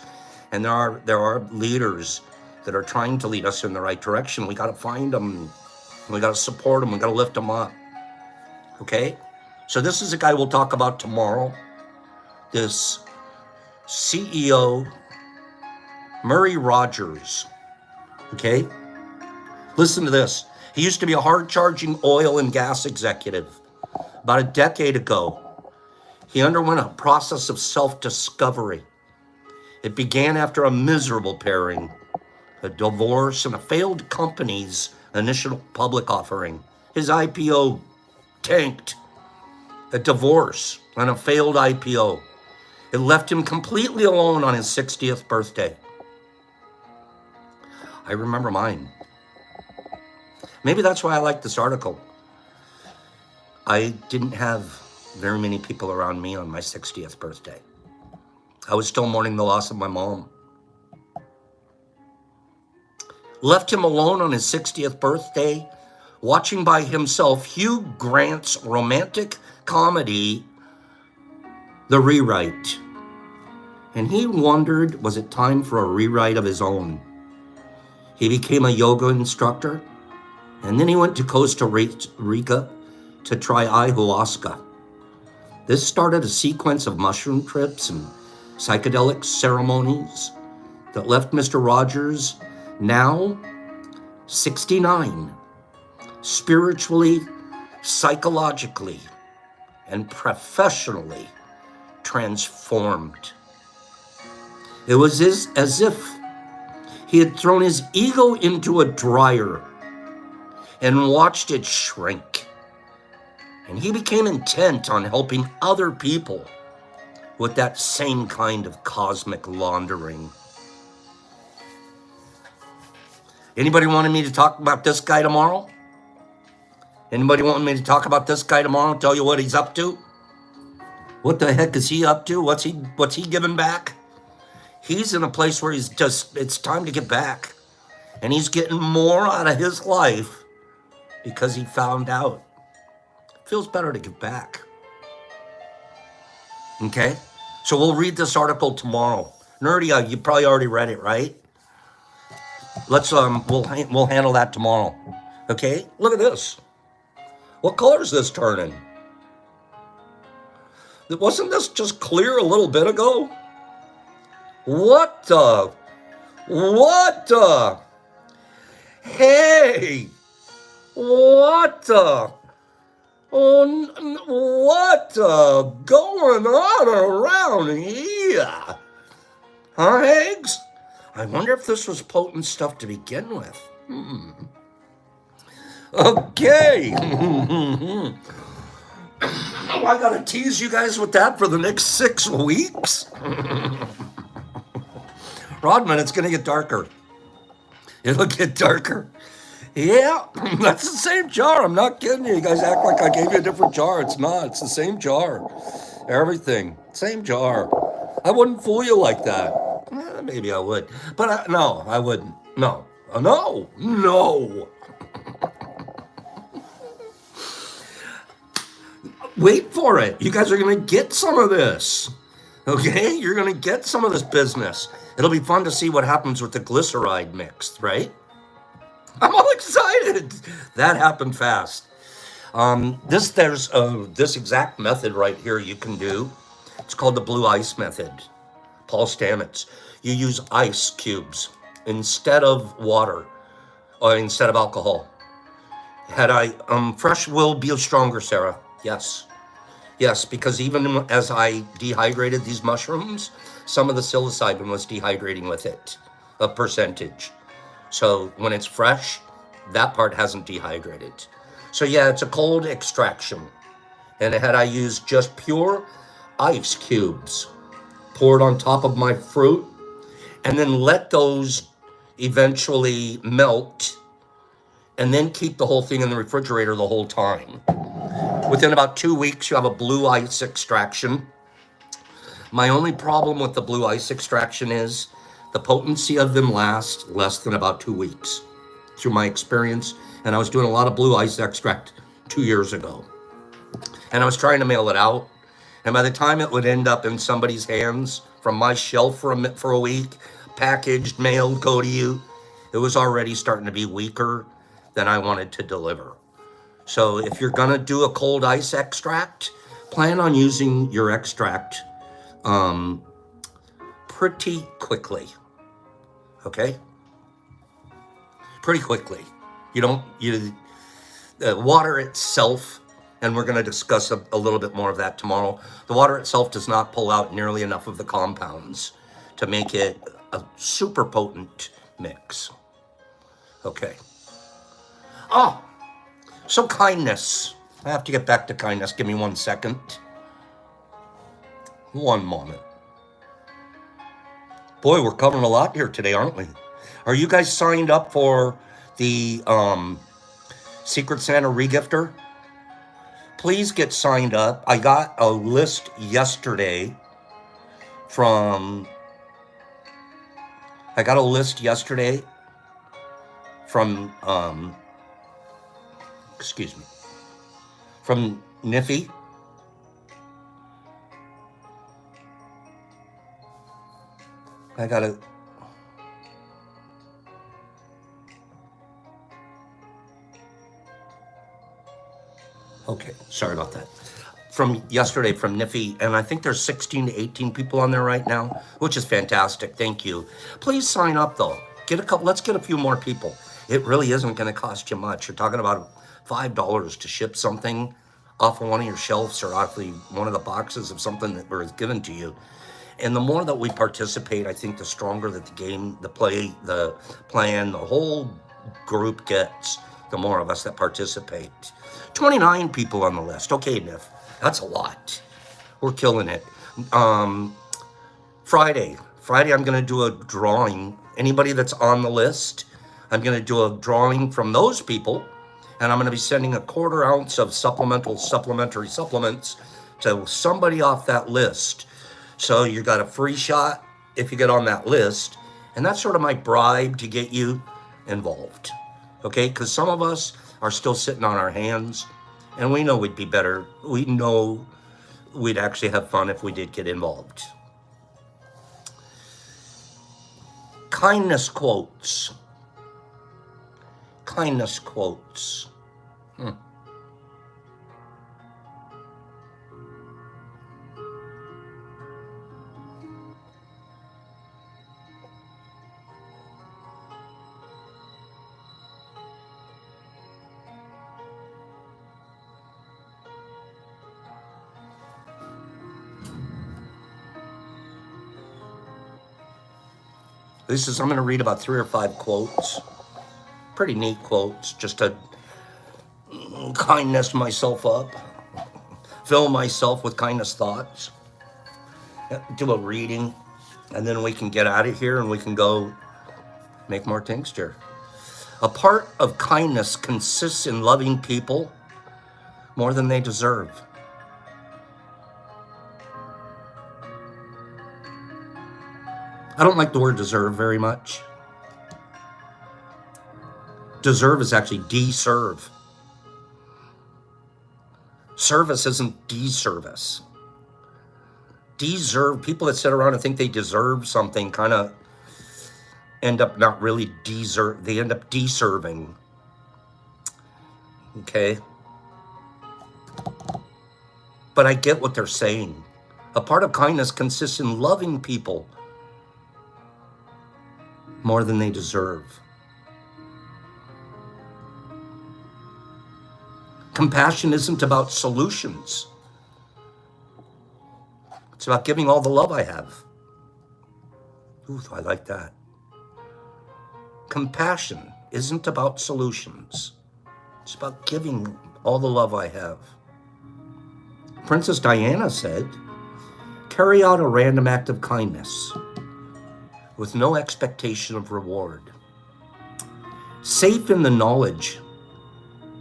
A: And there are leaders that are trying to lead us in the right direction. We got to find them. We got to support them. We got to lift them up. Okay? So this is a guy we'll talk about tomorrow. This CEO, Murray Rogers. Okay? Listen to this. He used to be a hard-charging oil and gas executive. About a decade ago, he underwent a process of self-discovery. It began after a miserable pairing, a divorce, and a failed company's initial public offering. His IPO tanked. A divorce and a failed IPO. It left him completely alone on his 60th birthday. I remember mine. Maybe that's why I like this article. I didn't have very many people around me on my 60th birthday. I was still mourning the loss of my mom. Left him alone on his 60th birthday, watching by himself Hugh Grant's romantic comedy, The Rewrite. And he wondered, was it time for a rewrite of his own? He became a yoga instructor, and then he went to Costa Rica to try ayahuasca. This started a sequence of mushroom trips and psychedelic ceremonies that left Mr. Rogers, now 69, spiritually, psychologically, and professionally transformed. It was as if he had thrown his ego into a dryer and watched it shrink. And he became intent on helping other people with that same kind of cosmic laundering. Anybody wanted me to talk about this guy tomorrow? Anybody want me to talk about this guy tomorrow? Tell you what he's up to? What the heck is he up to? What's he giving back? He's in a place where it's time to get back. And he's getting more out of his life because he found out. It feels better to give back. Okay? So we'll read this article tomorrow. Nerdy, you probably already read it, right? Let's we'll handle that tomorrow. Okay? Look at this. What color is this turning? Wasn't this just clear a little bit ago? What the? Hey! What the? What going on around here? Huh, Eggs? I wonder if this was potent stuff to begin with. Okay. I gotta tease you guys with that for the next 6 weeks. Rodman, it's gonna get darker. It'll get darker. Yeah, that's the same jar. I'm not kidding you. You guys act like I gave you a different jar. It's not. It's the same jar. Everything. Same jar. I wouldn't fool you like that. Maybe I would. But no, I wouldn't. No. No. Wait for it. You guys are going to get some of this. Okay? You're going to get some of this business. It'll be fun to see what happens with the glyceride mix, right? I'm all excited. That happened fast. There's this exact method right here you can do. It's called the blue ice method. Paul Stamets. You use ice cubes instead of water or instead of alcohol. Fresh will be stronger, Sarah. Yes, because even as I dehydrated these mushrooms, some of the psilocybin was dehydrating with it, a percentage. So when it's fresh, that part hasn't dehydrated. So yeah, it's a cold extraction. And had I used just pure ice cubes poured on top of my fruit, and then let those eventually melt, and then keep the whole thing in the refrigerator the whole time. Within about 2 weeks, you have a blue ice extraction. My only problem with the blue ice extraction is the potency of them lasts less than about 2 weeks, through my experience. And I was doing a lot of blue ice extract 2 years ago. And I was trying to mail it out. And by the time it would end up in somebody's hands from my shelf for a week, packaged, mailed, go to you, it was already starting to be weaker than I wanted to deliver. So if you're gonna do a cold ice extract, plan on using your extract pretty quickly, okay? Pretty quickly. The water itself, and we're gonna discuss a little bit more of that tomorrow, the water itself does not pull out nearly enough of the compounds to make it a super potent mix, okay? Oh, so kindness. I have to get back to kindness. Give me 1 second. One moment. Boy, we're covering a lot here today, aren't we? Are you guys signed up for the Secret Santa regifter? Please get signed up. I got a list yesterday from from Niffy. Okay, sorry about that. From yesterday from Niffy, and I think there's 16 to 18 people on there right now, which is fantastic. Thank you. Please sign up though. Let's get a few more people. It really isn't going to cost you much. You're talking about $5 to ship something off of one of your shelves or off one of the boxes of something that was given to you. And the more that we participate, I think the stronger that the plan, the whole group gets, the more of us that participate. 29 people on the list. Okay, Niff, that's a lot. We're killing it. Friday, I'm going to do a drawing. Anybody that's on the list, I'm going to do a drawing from those people, and I'm going to be sending a 1/4 ounce of supplementary supplements to somebody off that list. So you got a free shot if you get on that list, and that's sort of my bribe to get you involved, okay? Because some of us are still sitting on our hands, and we know we'd be better. We know we'd actually have fun if we did get involved. Kindness quotes. Kindness quotes. I'm going to read about 3 or 5 quotes. Pretty neat quotes, just to kindness myself up, fill myself with kindness thoughts, do a reading, and then we can get out of here and we can go make more tincture. A part of kindness consists in loving people more than they deserve. I don't like the word deserve very much. Deserve is actually deserve. Service isn't deservice. Deserve, people that sit around and think they deserve something kind of end up not really deserve, they end up deserving. Okay? But I get what they're saying. A part of kindness consists in loving people more than they deserve. Compassion isn't about solutions. It's about giving all the love I have. Ooh, I like that. Compassion isn't about solutions. It's about giving all the love I have. Princess Diana said, "Carry out a random act of kindness with no expectation of reward." safe in the knowledge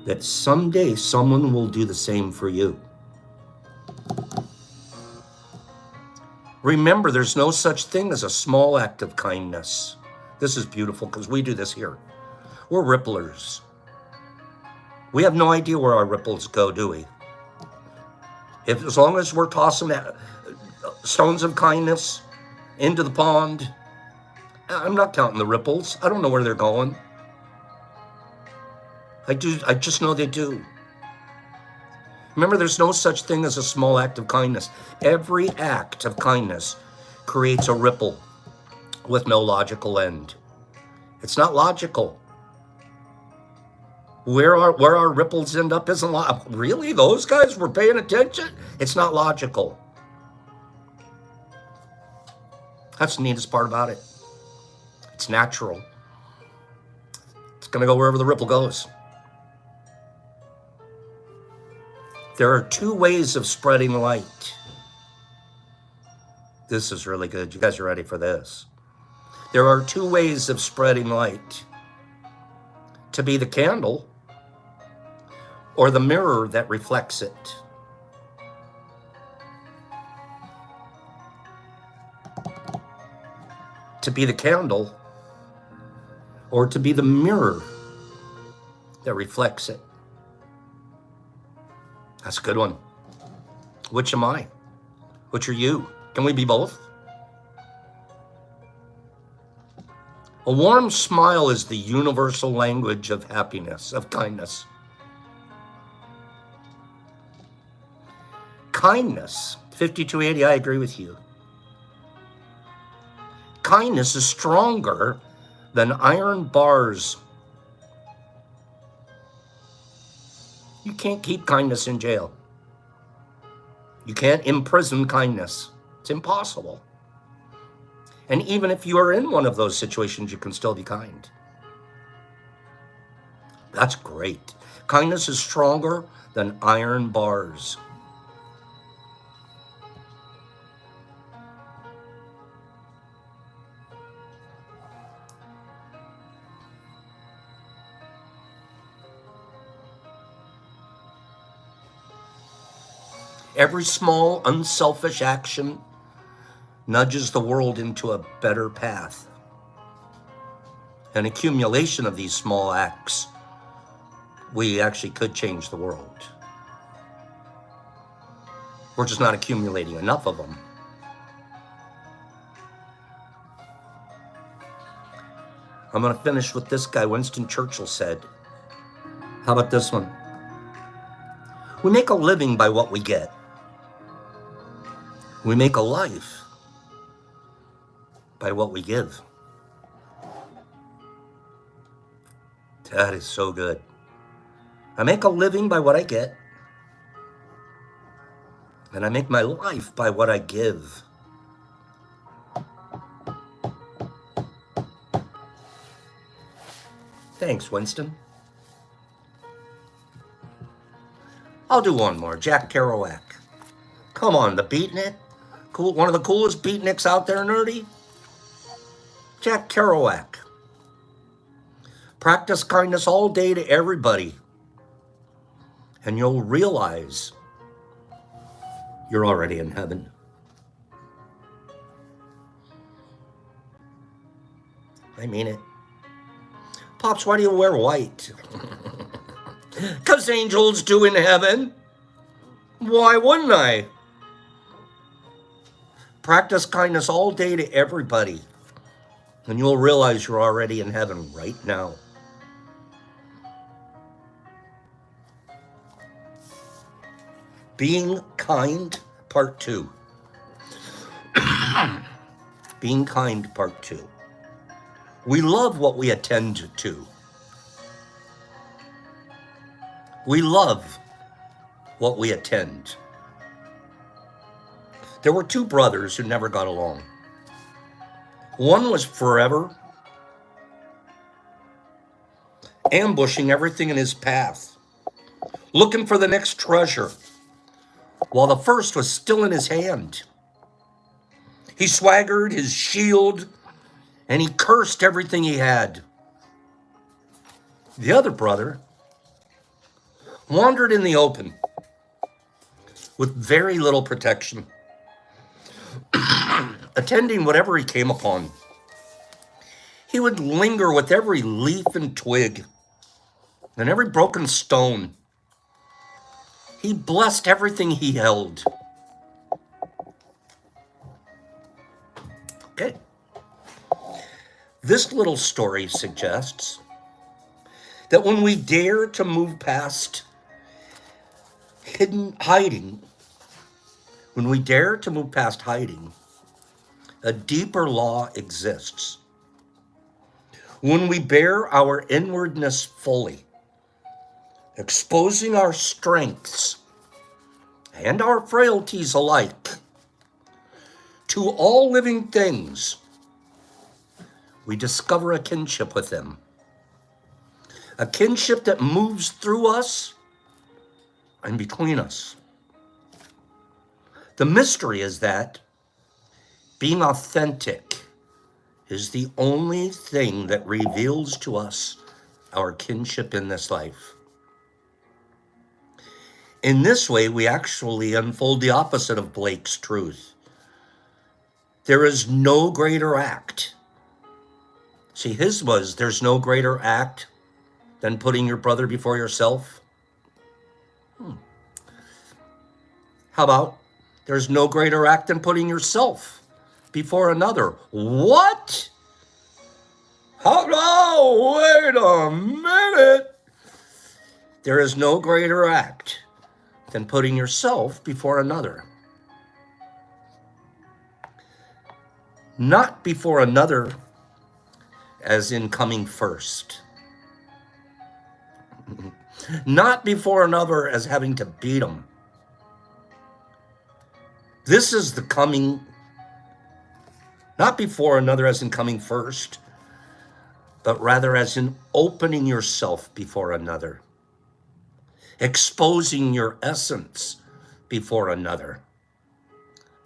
A: that someday someone will do the same for you. Remember, there's no such thing as a small act of kindness. This is beautiful because we do this here. We're ripplers. We have no idea where our ripples go, do we? As long as we're tossing stones of kindness into the pond, I'm not counting the ripples. I don't know where they're going. I just know they do. Remember, there's no such thing as a small act of kindness. Every act of kindness creates a ripple with no logical end. It's not logical. Where our ripples end up isn't really? Those guys were paying attention? It's not logical. That's the neatest part about it. It's natural. It's going to go wherever the ripple goes. There are two ways of spreading light. This is really good. You guys are ready for this. There are two ways of spreading light. To be the candle or the mirror that reflects it. To be the candle or to be the mirror that reflects it. That's a good one. Which am I? Which are you? Can we be both? A warm smile is the universal language of happiness, of kindness. Kindness, 5280, I agree with you. Kindness is stronger than iron bars. You can't keep kindness in jail. You can't imprison kindness. It's impossible. And even if you are in one of those situations, you can still be kind. That's great. Kindness is stronger than iron bars. Every small, unselfish action nudges the world into a better path. An accumulation of these small acts, we actually could change the world. We're just not accumulating enough of them. I'm going to finish with this guy. Winston Churchill said, how about this one? We make a living by what we get. We make a life by what we give. That is so good. I make a living by what I get, and I make my life by what I give. Thanks, Winston. I'll do one more. Jack Kerouac. Come on, the beatnik. Cool, one of the coolest beatniks out there, nerdy. Jack Kerouac. Practice kindness all day to everybody, and you'll realize you're already in heaven. I mean it. Pops, why do you wear white? 'Cause angels do in heaven. Why wouldn't I? Practice kindness all day to everybody, and you'll realize you're already in heaven right now. Being kind, part 2. Being kind, part 2. We love what we attend to. We love what we attend. There were two brothers who never got along. One was forever ambushing everything in his path, looking for the next treasure, while the first was still in his hand. He swaggered his shield, and he cursed everything he had. The other brother wandered in the open with very little protection, attending whatever he came upon. He would linger with every leaf and twig and every broken stone. He blessed everything he held. Okay. This little story suggests that when we dare to move past hiding, a deeper law exists. When we bear our inwardness fully, exposing our strengths and our frailties alike to all living things, we discover a kinship with them. A kinship that moves through us and between us. The mystery is that being authentic is the only thing that reveals to us our kinship in this life. In this way, we actually unfold the opposite of Blake's truth. There is no greater act. See, his was, there's no greater act than putting your brother before yourself. How about, there's no greater act than putting yourself before another? What? Wait a minute. There is no greater act than putting yourself before another. Not before another as in coming first. Not before another as having to beat them. This is the coming, not before another as in coming first, but rather as in opening yourself before another, exposing your essence before another.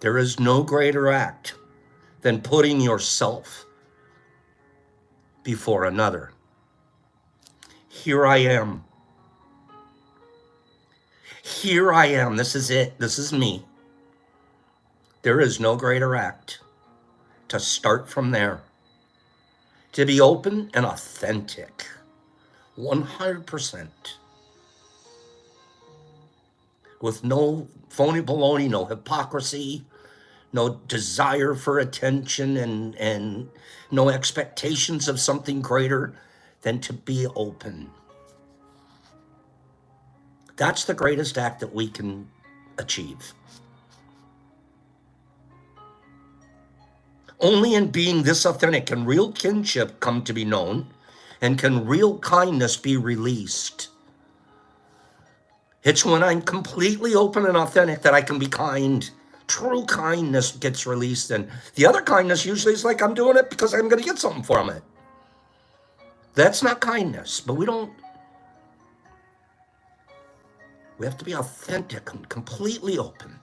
A: There is no greater act than putting yourself before another. Here I am. Here I am. This is it. This is me. There is no greater act to start from there, to be open and authentic, 100%, with no phony baloney, no hypocrisy, no desire for attention, and no expectations of something greater than to be open. That's the greatest act that we can achieve. Only in being this authentic can real kinship come to be known, and can real kindness be released. It's when I'm completely open and authentic that I can be kind. True kindness gets released, and the other kindness usually is like I'm doing it because I'm going to get something from it. That's not kindness, but we have to be authentic and completely open.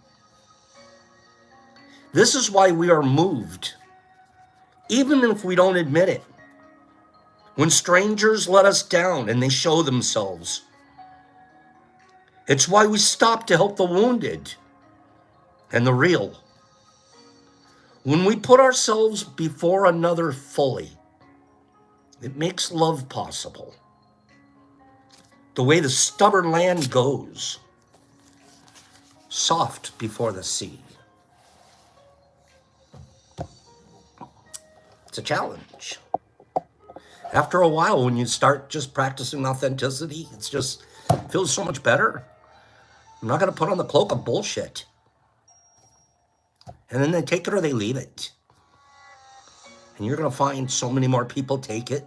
A: This is why we are moved, even if we don't admit it. When strangers let us down and they show themselves, it's why we stop to help the wounded and the real. When we put ourselves before another fully, it makes love possible. The way the stubborn land goes, soft before the sea. It's a challenge. After a while, when you start just practicing authenticity, it feels so much better. I'm not going to put on the cloak of bullshit. And then they take it or they leave it. And you're going to find so many more people take it.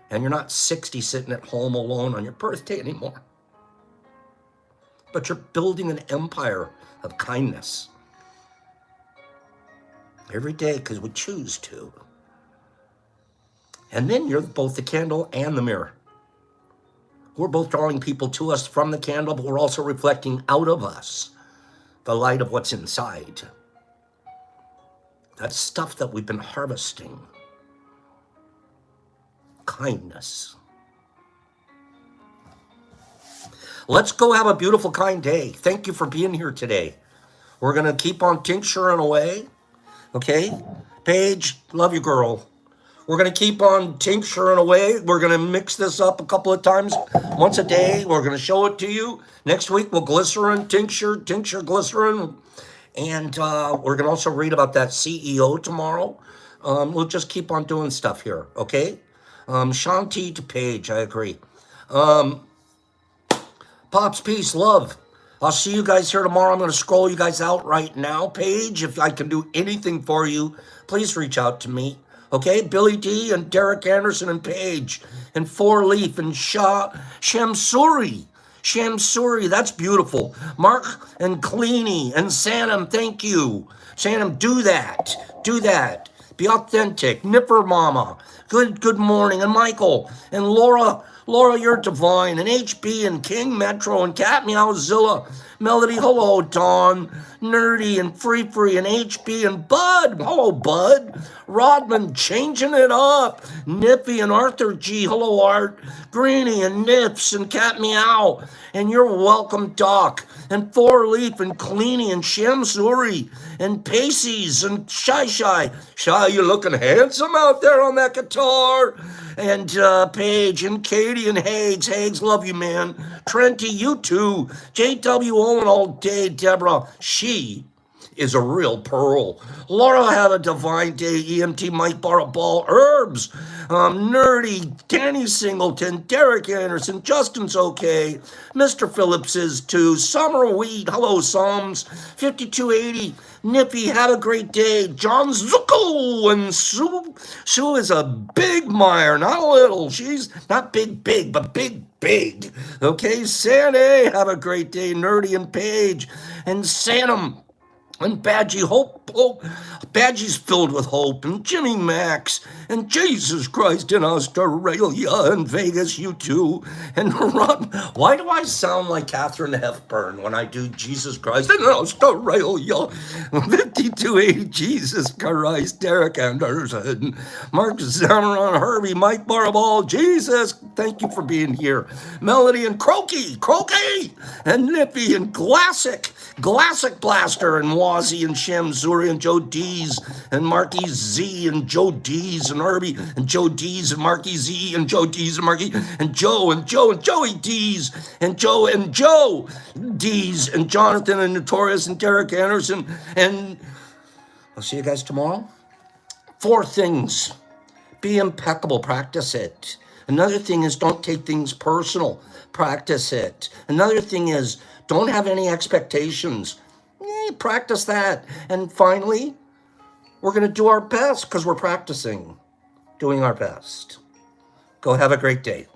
A: And you're not 60 sitting at home alone on your birthday anymore. But you're building an empire of kindness. Every day, because we choose to. And then you're both the candle and the mirror. We're both drawing people to us from the candle, but we're also reflecting out of us the light of what's inside. That stuff that we've been harvesting. Kindness. Let's go have a beautiful, kind day. Thank you for being here today. We're going to keep on tincturing away. Okay? Paige, love you, girl. We're going to keep on tincturing away. We're going to mix this up a couple of times, once a day. We're going to show it to you. Next week, we'll glycerin, tincture, glycerin. And we're going to also read about that CEO tomorrow. We'll just keep on doing stuff here, okay? Shanti to Paige, I agree. Pops, peace, love. I'll see you guys here tomorrow. I'm going to scroll you guys out right now. Paige, if I can do anything for you, please reach out to me. Okay, Billy D and Derek Anderson and Paige and Four Leaf and Shamsuri. Shamsuri, that's beautiful. Mark and Cleany and Sanam, thank you. Sanam, do that. Do that. Be authentic. Nipper Mama. Good morning. And Michael and Laura. Laura, you're divine. And HB and King Metro and Cat Meowzilla. Melody, hello, Dawn. Nerdy and Free and HB and Bud. Hello, Bud. Rodman, changing it up. Nippy and Arthur G. Hello, Art. Greeny and Nips and Cat Meow. And you're welcome, Doc. And Four Leaf and Cleany and Shamsuri and Pacey's and Shy. Shy, you're looking handsome out there on that guitar. And Paige and Katie and Hags, love you, man. Trenty, you too. JW Owen all day. Deborah, she is a real pearl. Laura, have a divine day. EMT Mike Baraball, Herbs, Nerdy, Danny Singleton, Derek Anderson, Justin's okay. Mr. Phillips is too. Summer Weed, hello, Psalms. 5280, Nippy, have a great day. John Zucco and Sue. Sue is a big Meyer, not a little. She's not big, but big. Okay, Sandy, have a great day. Nerdy and Paige and Sanum. And Badgie, Badgie's filled with hope, and Jimmy Max, and Jesus Christ in Australia, and Vegas, you too, and Rob. Why do I sound like Catherine Hepburn when I do Jesus Christ in Australia? 5280, Jesus Christ, Derek Anderson, Mark Zamaron, Herbie, Mike Baraball, Jesus, thank you for being here. Melody and Croaky, and Nippy and Classic Blaster, and Wazzy and Shamzuri and Joe Dees and Marky Z and Joe Dees and Herbie and Joe Dees and Marky Z and Joe Dees and Marky and Joe and Joey Dees and Joe Dees and Jonathan and Notorious and Derek Anderson. And I'll see you guys tomorrow. 4 things. Be impeccable. Practice it. Another thing is don't take things personal. Practice it. Another thing is don't have any expectations. Practice that. And finally, we're going to do our best because we're practicing doing our best. Go have a great day.